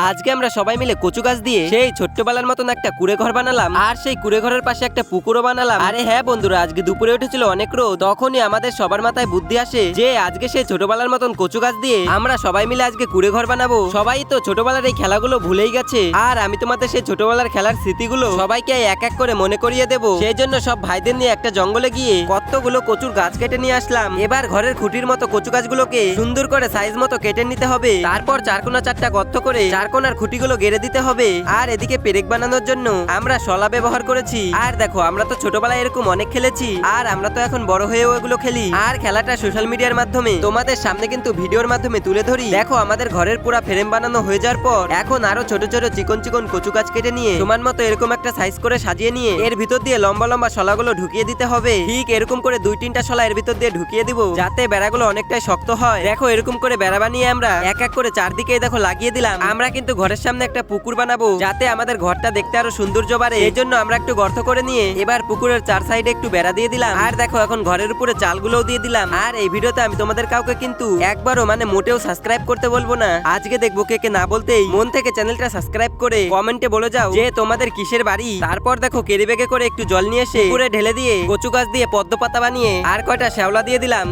আজকে আমরা সবাই মিলে কচু গাছ দিয়ে সেই ছোট্টবেলার মতন একটা কুড়ে ঘর বানালাম, আর সেই কুড়ে ঘরের পাশে একটা পুকুরও বানালাম। আরে হ্যাঁ বন্ধুরা, আজকে দুপুরে উঠেছিল অনেক রোদ, তখনই আমাদের সবার মাথায় বুদ্ধি আসে যে আজকে সেই ছোটবেলার মতন কচু গাছ দিয়ে আমরা সবাই মিলে আজকে কুড়ে ঘর বানাবো। সবাই তো ছোটবেলার এই খেলাগুলো ভুলেই গেছে, আর আমি তোমাদের সেই ছোটবেলার খেলার স্মৃতিগুলো সবাইকে এক এক করে মনে করিয়ে দেবো। সেই জন্য সব ভাইদের নিয়ে একটা জঙ্গলে গিয়ে কতগুলো কচুর গাছ কেটে নিয়ে আসলাম। এবার ঘরের খুঁটির মতো কচু গাছগুলোকে সুন্দর করে সাইজ মতো কেটে নিতে হবে। তারপর চারকোনা চারটা গর্ত করে চারকোনার খুঁটিগুলো গেড়ে দিতে হবে। আর এদিকে পেরেক বানানোর জন্য আমরা শলা ব্যবহার করেছি। আর দেখো, আমরা তো ছোটবেলায় এরকম অনেক খেলেছি, আর আমরা তো এখন বড় হয়েও এগুলো খেলি। আর খেলাটা সোশ্যাল মিডিয়ার মাধ্যমে তোমাদের সামনে কিন্তু ভিডিওর মাধ্যমে তুলে ধরি। দেখো, আমাদের ঘরের পুরো ফ্রেম বানানো হয়ে যাওয়ার পর এখন আরো ছোট ছোট চিকন চিকন কচু গাছ কেটে নিয়ে তোমার মতো এরকম একটা সাইজ করে সাজিয়ে নিয়ে এর ভিতর দিয়ে লম্বা লম্বা শলাগুলো ঢুকিয়ে দিতে হবে। ঠিক এরকম করে দুই তিনটা শলা এর ভিতর দিয়ে ঢুকিয়ে দিব, যাতে বেড়াগুলো অনেকটাই শক্ত হয়। দেখো, এরকম করে বেড়া বানিয়ে আমরা এক এক করে চারদিকে দেখো লাগিয়ে দিলাম। আমরা কিন্তু ঘরের সামনে একটা পুকুর বানাবো, যাতে আমাদের ঘরটা দেখতে আরো সৌন্দর্য বাড়ে। এই জন্য আমরা একটু গর্ত করে নিয়ে এবার পুকুরের চার সাইডে একটু বেড়া দিয়ে দিলাম। আর দেখো, এখন ঘরের উপরে চালগুলোও দিয়ে দিলাম। আর এই ভিডিওতে আমি তোমাদের কাউকে কিন্তু একবারও মোটেও সাবস্ক্রাইব করতে বলবো না। আজকে দেখবো কে কে না বলতেই মন থেকে চ্যানেলটা সাবস্ক্রাইব করে কমেন্টে বলে যাও যে তোমাদের কিসের বাড়ি। তারপর দেখো, কেরি ব্যাগে করে একটু জল নিয়ে এসে পুকুরে ঢেলে দিয়ে কচু গাছ দিয়ে পদ্ম পাতা বানিয়ে আর কয়টা শ্যাওলা দিয়ে দিলাম।